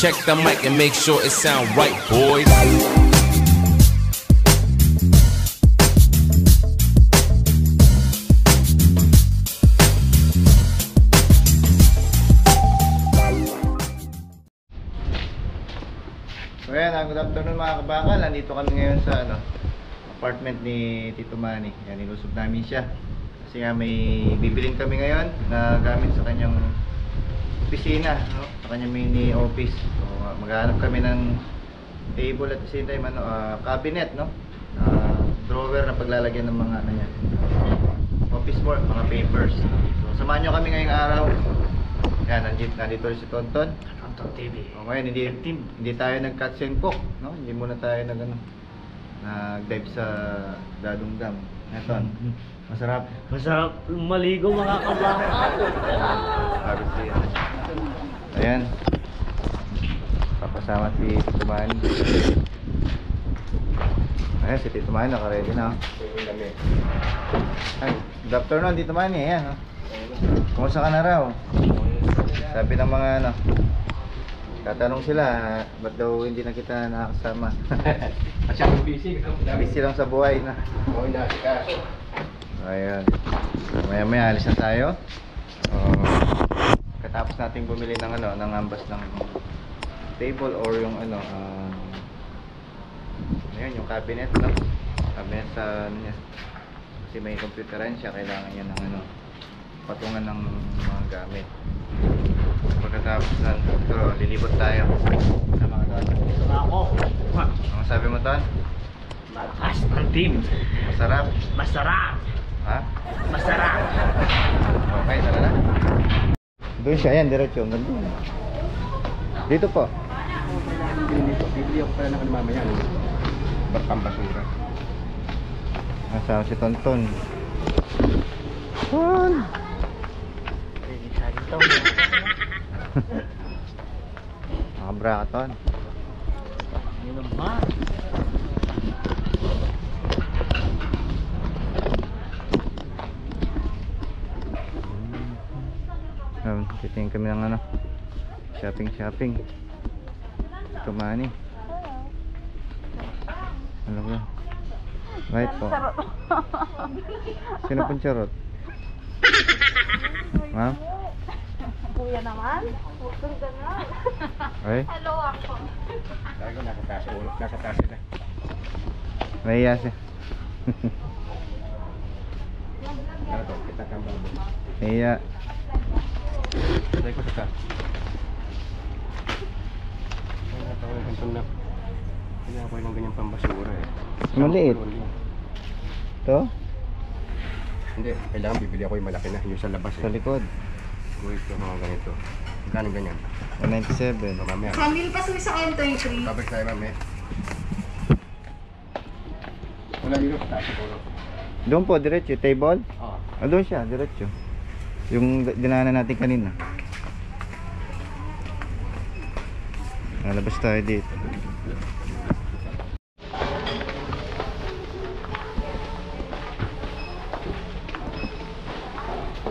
Check the mic and make sure it sound right, boys. So yan, good afternoon mga kabakal. Nandito kami ngayon sa apartment ni Tito Manny. Yan, nilusog namin siya kasi nga may bibilin kami ngayon na gamit sa kanyang opisina, no? Sa kanyang mini office. So maghanap kami ng table at the same time cabinet, no? Drawer na paglalagyan ng mga office work, mga papers. So samahan nyo kami ngayong araw. Yan, nandito rin si Tonton TV. Okay, hindi tayo nag-catch and cook, no? Hindi muna tayo nag-dive sa Dadong Dam. Ito, masarap. Masarap maligo mga kabakal. Sabi siya. Ayan. Papasama si Tito Manny. Ayan, si Tito Manny naka-ready na. Ay, good afternoon Tito Manny. Ayan, no? Kumusta ka na raw? Sabi ng mga tatanong sila, ba't daw hindi na kita nakakasama? Kasi ako busy. Busy lang sa buhay na. Oo, nasikaso. Ayan. Maya-maya alis na tayo. Katapos nating bumili ng ng ambas ng table or yung ayan, yung cabinet, no? Cabinet sa niya. Kasi may computeran siya, kailangan niya ng patungan ng mga gamit. Pagkatapos nito, lilibot tayo sa mga gamit. Ako. Ano sabi mo, Ton? Malakas ng team. Masarap? Masarap. Ha? Masarap. Okay, tara na. Doon siya, yan, diretso. Nandun. Dito po. Bibili ako pala ng mamaya. Barkang basura. Nasama si Tonton. Ton! Nakabra ka, Ton. Yun naman. Titingin kami ng shopping. Tito Manny. Ano ba? Right po. Sino pong charot? Ma'am? Kuya naman? Huwag ganun. Ay? Hello ako. Lagi ko nasa taas ulo. Nasa taas na. Nahiya siya. Ano to? Kita kambal mo. Nahiya. Lagi ko sa taas. Ay, natawag ng kantong na. Kailangan ko yung ganyang pambasura eh. Maliit. To? Hindi. Kailangan bibili ako yung malaki na. Yung sa labas eh. Sa likod. Uy, ito mga ganito. Magkano ganyan? 197. So, mamaya. Kamil pa sa M33. Babalik tayo mamaya. Wala dito. Taas ko. Doon po, diretso. Table? Oo. Doon siya, diretso. Yung dinaanan natin kanina. Nalabas tayo dito.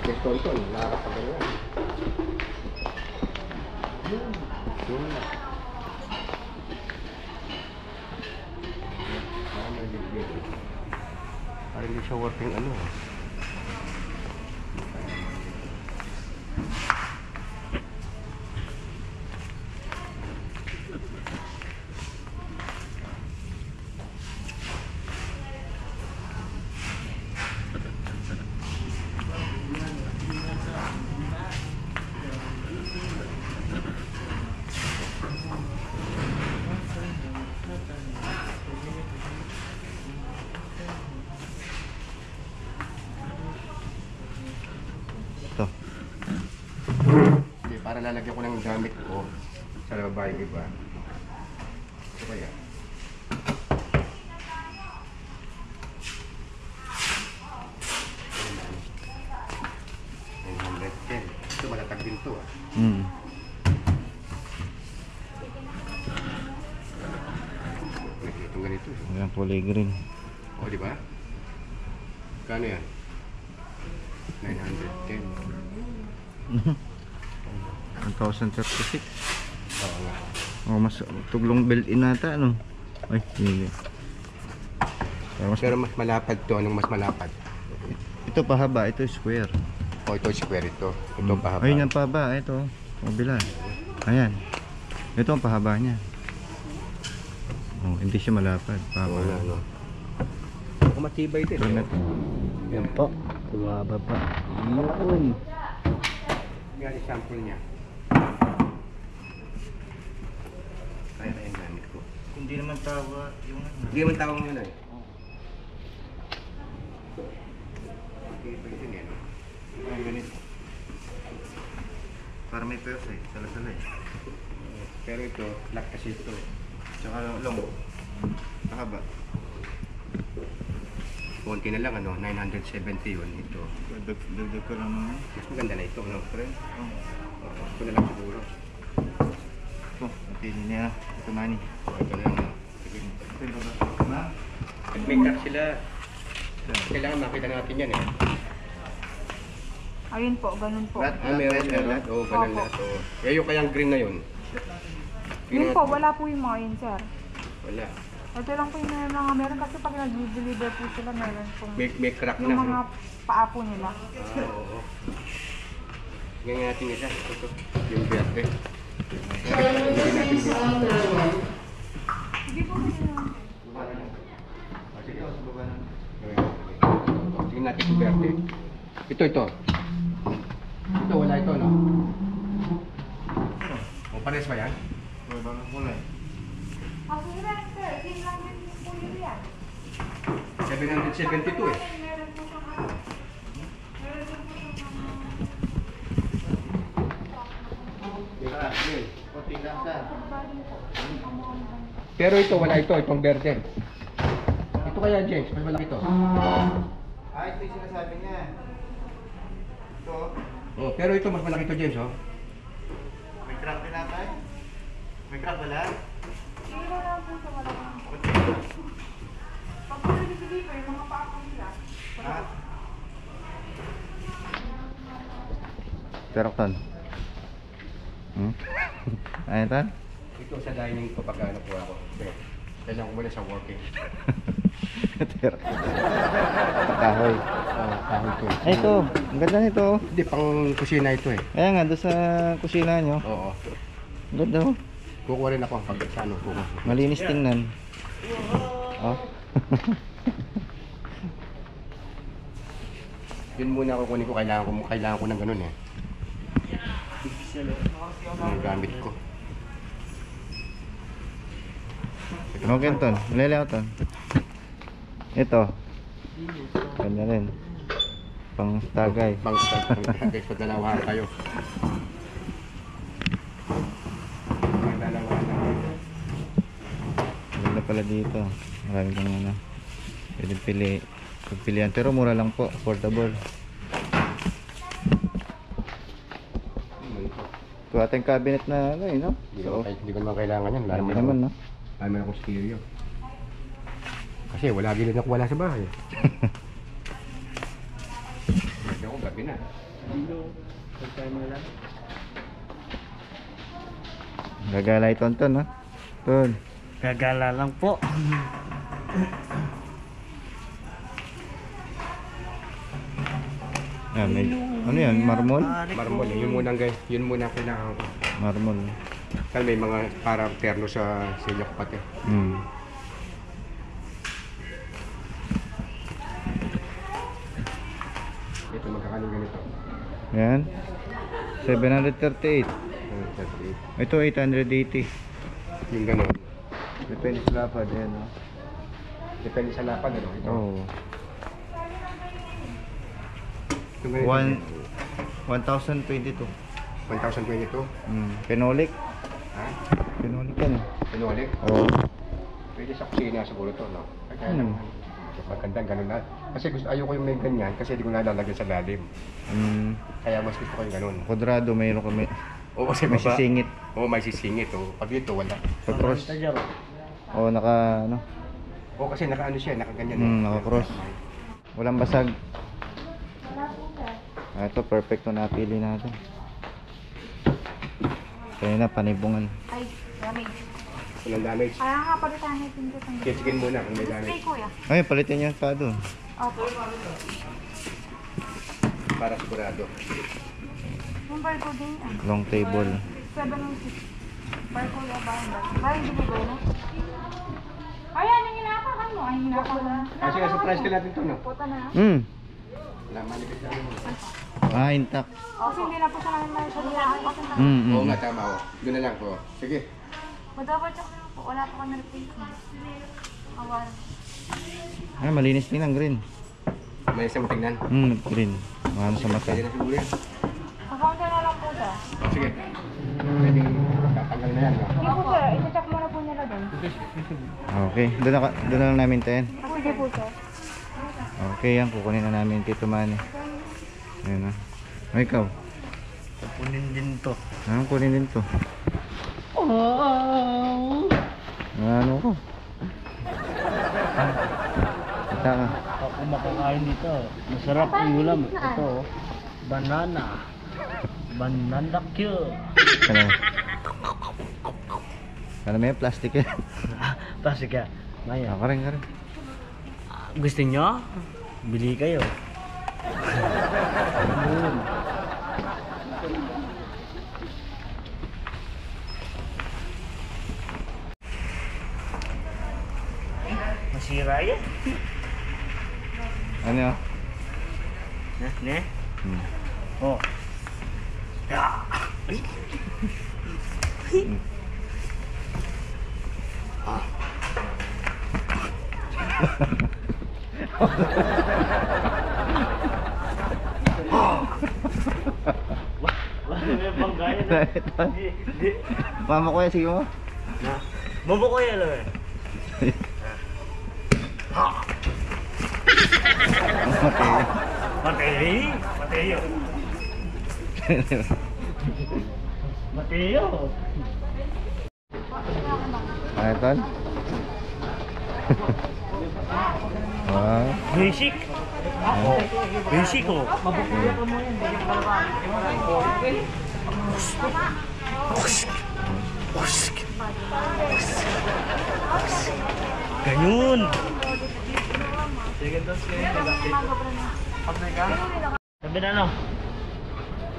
Okay, Tonton. Nakakapagano yan. Yun. Parang hindi siya working Ito. Hindi, para lalagyan ko ng gamit ko sa babae, iba. Ito kaya. Ito malatag din to Itong ganito. Ayan, kulay green. O, di ba? Kano yan? 910. 1,036. Oo nga. Oh, mas tuglong built-in nata, ano? Ay, hindi. Pero mas, Pero mas malapad to. Anong mas malapad? ito pahaba, ito square. O, ito square ito. Ito pahaba. Ayun ang pahaba, ito. Kabila. Ayan. Ito ang pahaba niya. Oh, hindi siya malapad. Pahaba. Wala, no? Kung matibay din. Pero Eh. na- Yan po. Bumababa. Yun. Yan, sample niya. Kaya na yung gamit ko. Hindi naman tawa yung Hindi naman tawag yun eh. Matibay din eh, no? Ay, ganito. Para may pwersa eh. Sala-sala eh. Pero ito, lock kasi ito eh. Tsaka long. Pahaba. Konti na lang ano, 970 yun ito. Dagdag ko lang naman. Mas maganda na ito, no? Friend? Oh. Ito na lang siguro. Ito, napili niya. Ito mani. Ito na lang, no? Sige. Ito yung baba. Ma? At may crack sila. Kailangan makita natin yan eh. Ayun po, ganun po. Meron. Oo, ganun Opo. lahat. Oo. Eh, yung kayang green na yun. Yun po, wala po yung mga yun, sir. Wala. Ito lang po yung mga meron kasi pag nag-deliver po sila, meron pong May crack yung na. mga paa po nila. Oo. Ganyan natin isa. Ito, yung verde. Sige po, sige naman. Sige, sa baba na. Tingnan natin yung verde. Ito. Ito, wala ito, no? O, pares ba yan? May bagong kulay. Sige lang, sir. Sige lang yung po yun yan. 772 eh. Meron po siyang meron po siyang Konting lang sa. Pero ito, wala ito. Itong verde. Ito kaya, James. Mas malaki ito. Ah, ito yung sinasabi niya. Ito. Oh, pero ito, mas malaki ito, James, oh. May crack din natin. May crack wala? Sige lang po sa wala lang. Pag po nag-deliver, yung mga paa po nila. Ha? Perokton. Ayun tan? Ito sa dining ko pag ano po ako. Okay. Kailangan ko muna sa working. Kahoy. Kahit ko. Ay, ito. Ang ganda nito. Hindi, pang kusina ito eh. Ayan nga, doon sa kusina nyo. Oo. Ang ganda oh. Kukuha rin ako pag sa ano po. Malinis tingnan. Oh. Yun muna ako kunin ko. Kailangan ko ng ganun eh. Ang gamit ko. Okay, ton. Malalaw, ton. Ito. Ganda rin. Pang tagay. Pang guys, pag dalawahan kayo. Pag dalawahan na. Ganda pala dito. Marami kang ano. Pwede pagpilian. Pero mura lang po. Affordable. Ito ating cabinet na ano eh, no? Hindi ko naman kailangan yan. Marami naman, no? Marami akong stereo. Kasi wala gilid na wala sa bahay. Hindi ako gabi na. Gagalay ton, no? Ton. Gagala lang po. Ah, may, ano yan? Marmol? Marmol, yun muna guys. Yun muna kailangan ko. Marmol. Kasi may mga parang terno sa silyak pati. Ito magkakaling ganito. Yan. 738. 38. Ito 880. Yung gano'n. Depende sa lapad. Yan, no? Depende sa lapad, ano? Ito. Oh. Yung ganito. 1022. 1022. Phenolic. Ha? Phenolic yan. Pinolik. Oo. Pwede sa kusina siguro to, no? Kaya lang. Maganda, ganun na. Kasi gusto, ayoko yung may ganyan kasi hindi ko nalalagyan sa lalim. Kaya mas gusto ko yung ganun. Quadrado, mayroon kami. Oo, kasi May baba. sisingit. Oo, may sisingit. Oh. Pag dito, wala. Sa cross. Oo, naka, ano. Oo, kasi naka-ano siya, naka-ganyan. Naka-cross. Walang basag. Ah, ito, perfect to napili natin. Kaya na, panibungan. Ay, Damage. Walang damage. Kaya nga palitan natin dito. Check-in muna kung may Display damage. kuya. Ay, palitin niya pa doon. Opo. Para sigurado. Yung barcode din yan. Long table. 706. Barcode ba yung barcode? Ay, hindi ba yun? Ayan, yung hinapakan mo. Ay, hinapakan mo. Kasi nga surprise ka natin to, no? Puta na. Wala, manipis na mo. Ah, intact. Kasi hindi na po siya namin malisabihan. Kasi na. Oo nga, tama ko. Doon na lang po. Sige. Madabal check na po. Wala po kami replacement. Awal. Ah, malinis din ang green. May isang tingnan. Green. Ano sa mata. Pwede na siguro yan. Kapunta na lang po siya. Sige. Pwede tatanggal na yan, no? Hindi po sir. Isa-check muna po nila doon. Okay, doon na lang namin tayo. Sige po sir. Okay, yan. Kukunin na namin Tito Manny. Ayun na. Ay, ikaw. Kunin din to. Ah, kunin din to. Oh! Ano ko? Kita ka. Ako makakain dito. Masarap ang ulam. Ito, oh. Banana. Banana cue. Kala may plastic yan. Plastic ka. Maya. Ka rin, ka rin. Gusto nyo? Bili kayo. Masira yan. Ano yun? Ne? Oh. Ya. May banggayan na. Mama ko yan, sige mo. Bobo ko yan lang eh. Okay. Mateo. Mateo. Ano ito? Wow. Basic. Basic oh. Ganyan.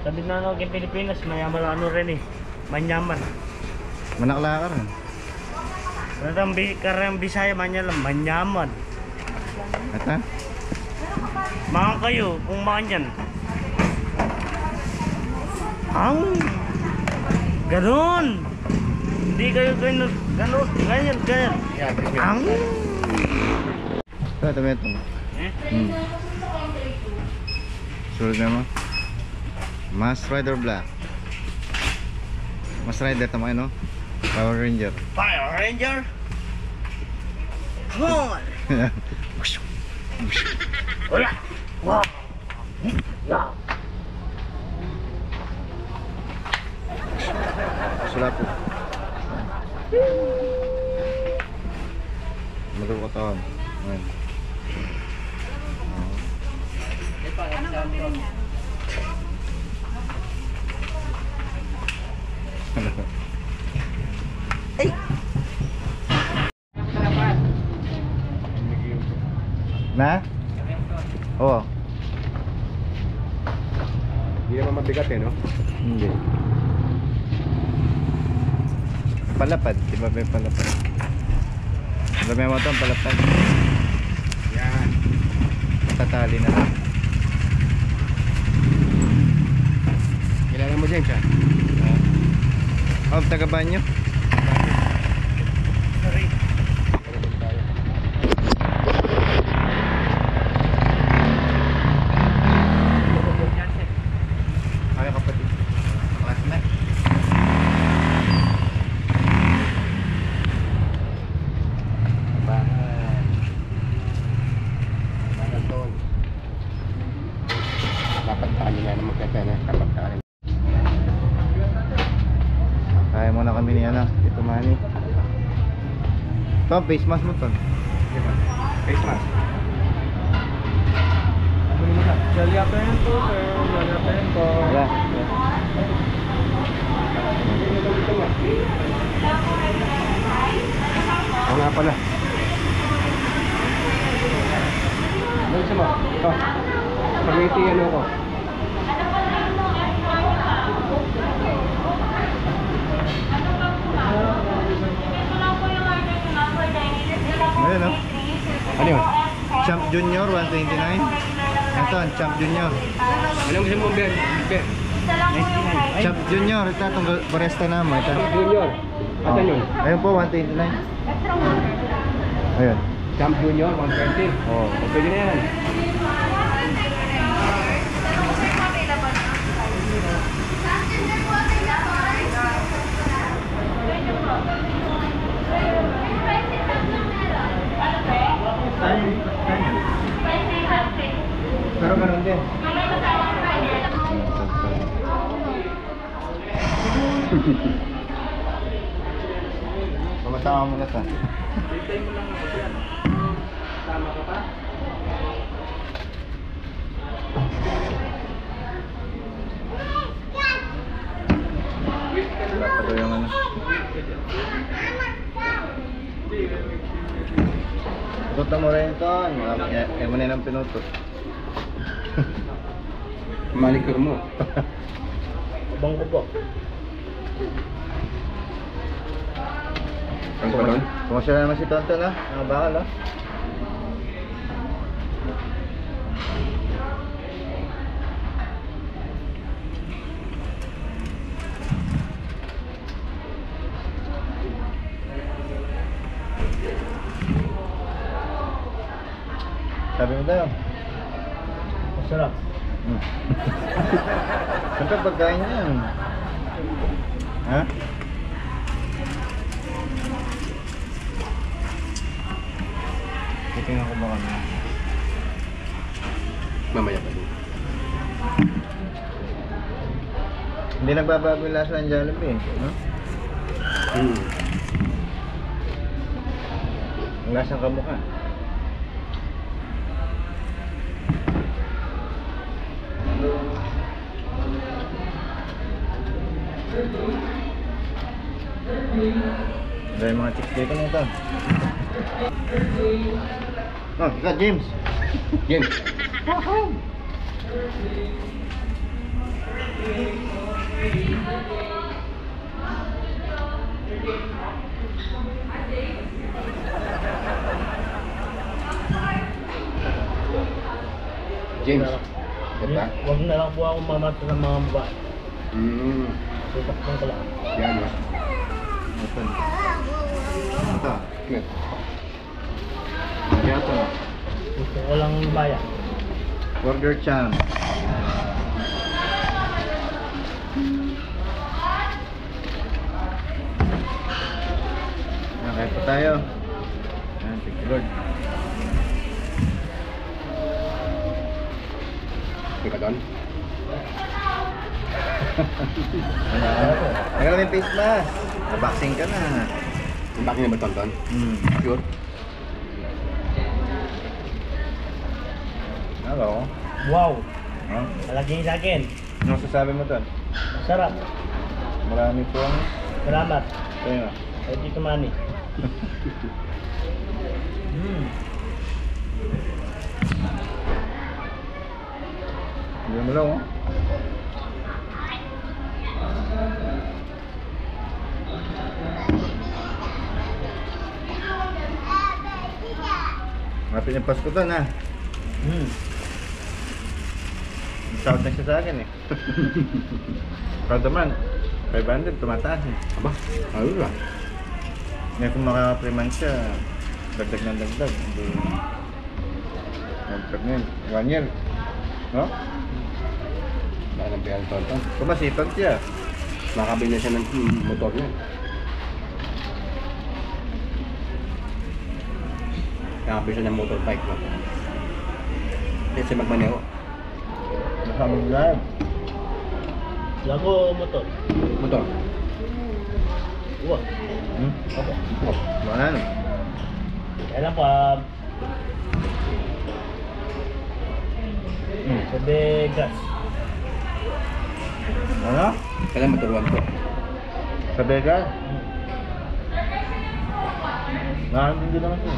Sabi na ano kay Pilipinas, mayaman ano rin eh. Manyaman. Manakla ka rin. Karang Bisaya manyaman, manyaman. Ata? Mga kayo, kung manyan. Ang ganon. Hindi kayo ganon. Ganyan. Ang Ito, ito. Sulit na mo. Mask Rider Black. Mask Rider, tama no? Power Ranger. Fire Ranger. Come on. Hola. Wow. Ya. Sulap po. Maduro ko taon. Ayan. Na? Oo. Hindi naman mabigat eh, no? Hindi. Palapad. Di ba may palapad? Di ba may mo ito ang palapad? Yan. Tatali na lang. Kilala mo James, ha? Oh, taga banyo. Sorry. Ay, kapatid. Classmate. Marathon. Dapat tayo na naman kaya na kapag tayo. Kaya muna kami ni ano, Tito Manny. Ito, face mask mo to. Diba? Face mask. Wala. Oo nga pala. Ano gusto mo? Ito. Spaghetti ano ko? Ayun, no? Ano yun? Champ Junior, 129. Ito, Champ Junior. Anong gusto mo, Ben? Ben? Champ Junior, ito itong barista naman. Ito. Junior. Atan yun? Ayun po, 129. Ayun. Champ Junior, 120. Oh. O, pwede na yan. Pero ganun din. Pumasama mo na ito. Wala pa daw yung ano. Tutot mo rin ito. Ayaw mo na ng pinutot. Manicure mo. Abang ko po. Ano pa doon? Pumasya na naman si Tonton ha. Mga bakal ha. Sabi mo tayo. Masarap. Siyempre pagkain yan. Ha? Titingnan ko ba kami? Mamaya pa din. Hindi nagbabago yung lasa ng Jollibee eh. No? Ang lasang kamukha. Dahil mga chicks dito na ito. Oh, ikaw James. Yan. James. Diba? Huwag na lang po ako mamata ng mga babae. Sutakpan ko lang. Yan. Ito. Ito. Yan. Kaya ito. Gusto ko lang bayan. Burger Champ. Okay po tayo. Ayan, thank you Lord. Ika doon? Ano na yung face mask? Naboxing ka na. Yung bakin na ba tonton? Sure? Hello. Wow! Huh? Talagay sa akin. Ano sasabi mo doon? Masarap. Marami pong... Salamat. Ito yun. Kay Tito Manny. Hindi mo lang oh. Mapin yung Pasko doon ha. Sahod na siya sa akin eh. Proud naman. 500, tumataas eh. Aba, ayun lang. Ngayon kung maka-3 siya, dagdag ng dagdag. Hindi... Nagtag na yun. 1 year. No? Baka ng piyang tonton. Kumasipag siya. Makabili na siya ng motor niya. Nakabili siya ng motorbike mo. Kasi magmaneho. Nakamag-drive. Lago motor. Motor? Wow. Opo. Bahan. Kailan pa sa Vegas. Ano? Kailan maturuan ko? Sa Vegas? Nakakintindi naman siya.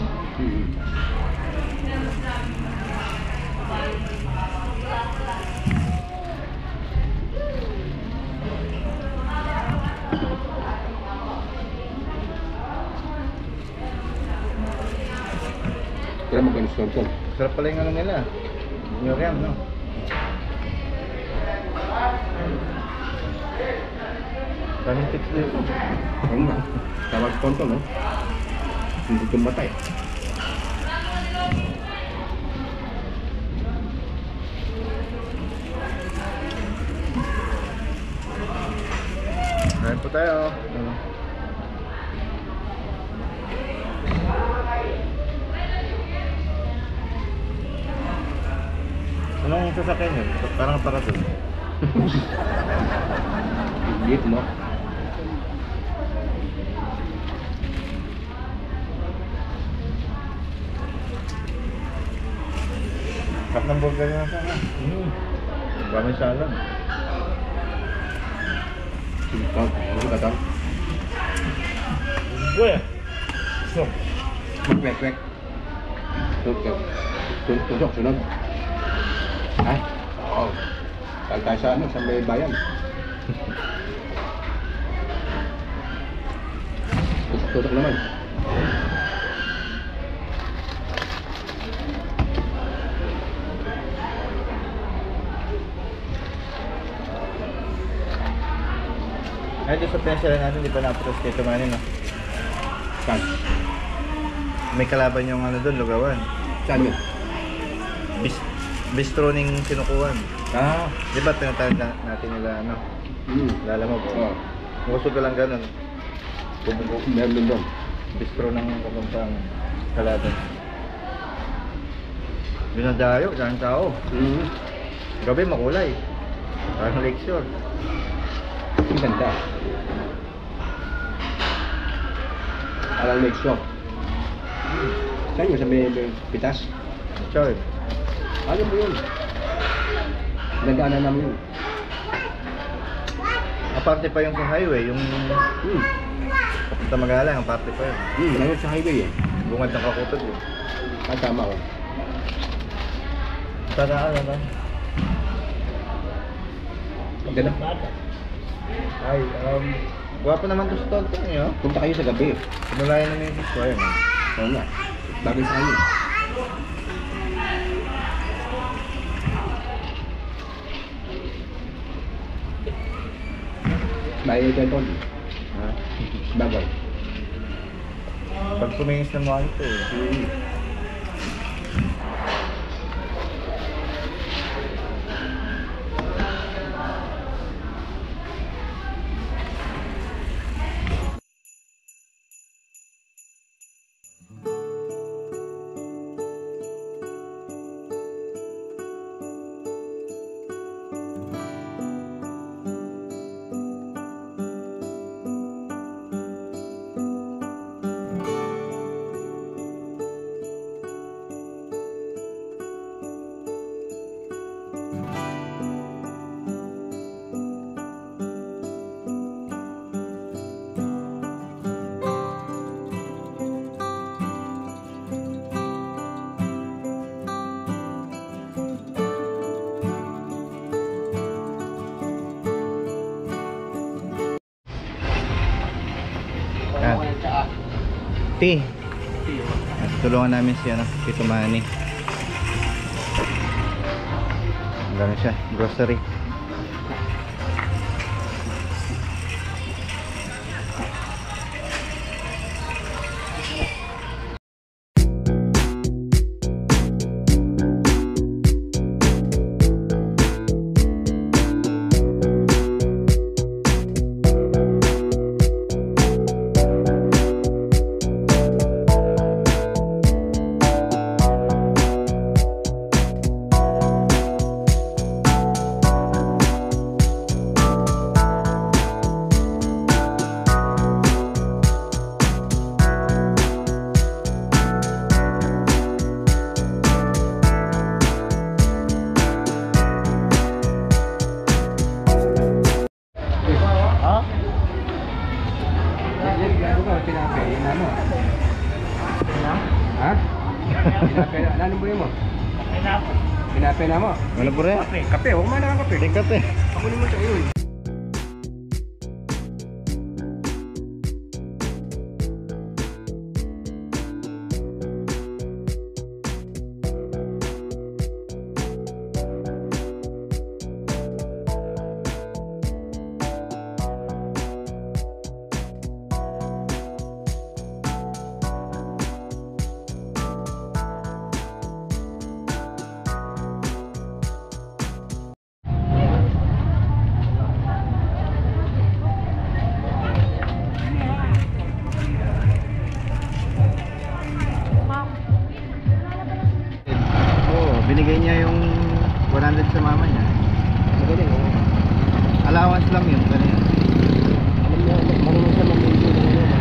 Kaya mag-install ko. Sarap pala yung ano nila. Muriam, no? Daming tips dito. Ano nga? Tawag tonto, no? Hindi tumatay. Kain po tayo. Ano? Anong sasakyan yun? Parang aparato. Git, no? Sarap ng burger na sana. Daming salad. Sintag. Ano ba ito? Buya! So, Kwek-kwek. Tutok, sunod. Ay, oo. Tayo sa ano, sa may bayan. Tutok naman. ay doon sa pensya natin, di pa na-approach kay Tumani, no? Saan? May kalaban yung ano doon, lugawan. Saan yun? Bistroning kinukuhan. Ah. Di ba tinatawag natin nila, ano? Lalamog. Oo. Musog ka lang ganun. Bubog. Meron din doon. Bistro ng kapampang kalaban. Binadayo, dahil tao. Gabi makulay. Parang lakeshore. Ang ganda. Parang make shop. Saan yun? Sa may pitas? Choy. Ano mo yun? Nagana namin yun. Aparte pa yung sa highway, yung papunta Magalang, ang parte pa yun. Ngayon sa highway eh. Bungad ng kakutod yun. Ah, tama ko. Tadaan na ba? Ang ganda. Ay, guwapo naman to stall ko niyo. Punta kayo sa gabi. Pinulayan na yung disco, ayun. Oo nga. Bagay sa kanya. Bagay ka ito. Ha? Bagay. Pag tumingis na mga ito eh. Tea. Tulungan namin si ano, Tito Manny. Gano'n siya, grocery. Ano mo yun mo? Kape na ako. Pinape na mo? Wala po rin. Kape, huwag mo na ang kape. Tingkat eh. Ako mo sa iyo. Oo, binigay niya yung 100 sa mama niya. Magaling, oh. Allowance lang yun kanina. Marunong siya mag-enjoy ng ano.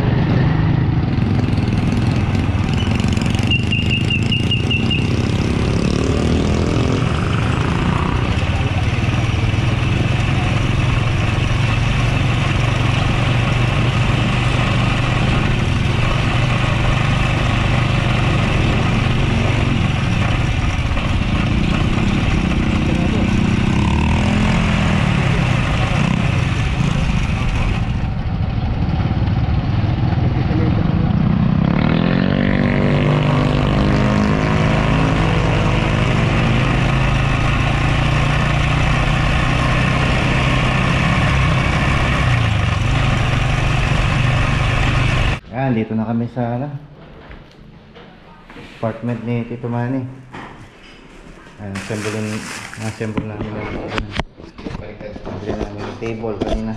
Yan, dito na kami sa ano, apartment ni Tito Manny. Ayan, assemble namin na bili namin yung table kanina.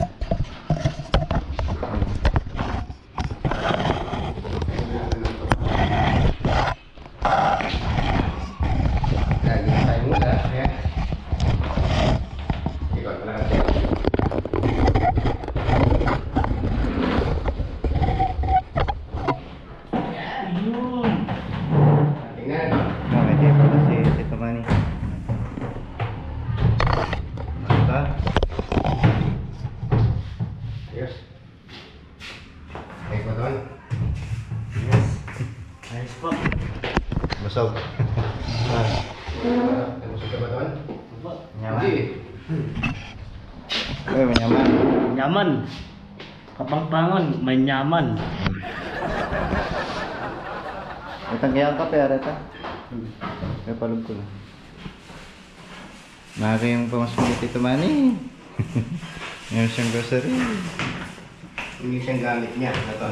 May table na si Tito Manny. Basta. Ayos. Ayos ba doon? Ayos po. Busog. Namusog ka ba doon? Nyaman. Hindi. Uy, may nyaman. Nyaman. Kapangpangan, may nyaman. Itang kaya ang kape, areta. Kaya palog ko lang. Maaga yung pamasok ni Tito Manny. Ngayon siyang grocery. Hindi siyang gamit niya. Ito.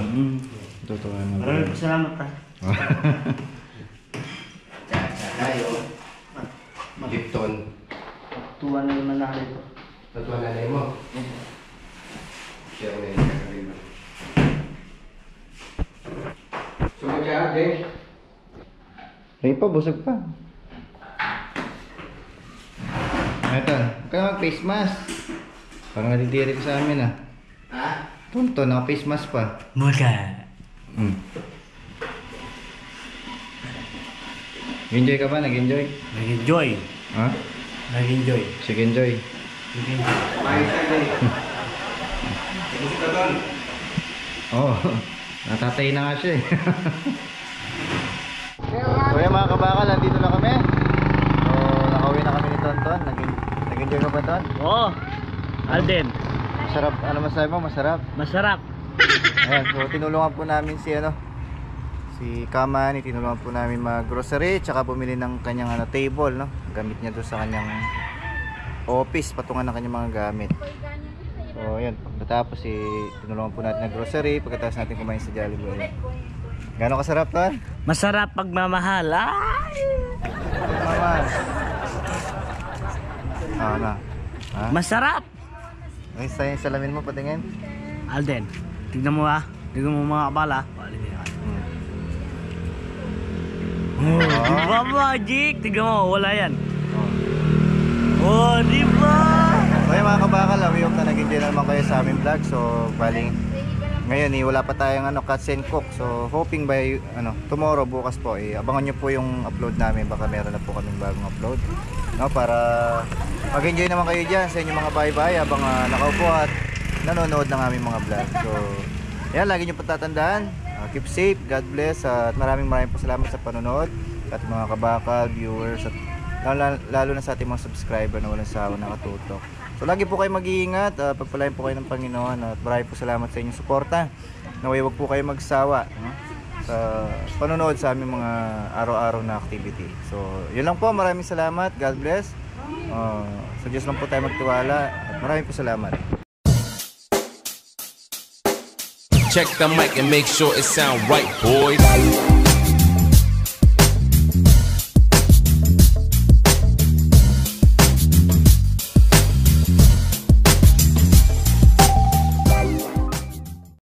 Totoo naman. Maraming salamat ka. Tayo. Lipton. Tuwa na naman na ito. Natuwa nanay mo. Siya na yung kakabin mo. Sunod siya, Jay. Ray pa, busog pa. Ito, huwag ka na mag-face mask. Parang nadidiri ka sa amin ah. Ha? Tonto, naka-face mask pa. Mula. Enjoy ka ba? Nag-enjoy? Nag-enjoy. Ha? Nag-enjoy. Sige, enjoy. Nag-enjoy. Mahit ka, Jay. Gusto ka doon. Oo, natatay na nga siya eh. So yan mga kabakal, nandito na kami. So nakauwi na kami ni Tonton. Nag-enjoy ka ba, Ton? Oo. Alden. Masarap, ano masabi mo? Masarap. Masarap. Ayan, so tinulungan po namin si Kamani, tinulungan po namin mag-grocery, tsaka bumili ng kanyang table, no? Gamit niya doon sa kanyang office, patungan ng kanyang mga gamit. So ayan, pagkatapos tinulungan po natin ng grocery, pagkatapos natin kumain sa Jollibee. Gano'ng kasarap, Ton? Masarap pagmamahal. Ay! Mama. Na. Ha? Masarap. Ay, sa salamin mo patingin. Alden, tignan mo tignan mo mga kabala. Oh, di ba magic? Tignan mo, wala yan. Oh, di ba? So yung mga kabakal, we hope na nag-enjoy naman kayo sa aming vlog. So baling ngayon wala pa tayong cuts and cook. So hoping by tomorrow, bukas po abangan nyo po yung upload namin. Baka meron na po kaming bagong upload, no, para mag-enjoy naman kayo dyan sa inyong mga bahay-bahay habang nakaupo at nanonood ng aming mga vlog. So yan, lagi nyo patatandaan, keep safe, God bless, at maraming po salamat sa panonood. sa ating mga kabakal, viewers, at lalo na sa ating mga subscriber na walang sawa nakatutok. So lagi po kayo mag-iingat, pagpalain po kayo ng Panginoon, at maraming po salamat sa inyong suporta. Naway wag po kayo magsawa, no? Sa panonood sa aming mga araw-araw na activity. So yun lang po, maraming salamat, God bless. Sa Diyos lang po tayo magtiwala, at maraming po salamat. Check the mic and make sure it sound right, boys.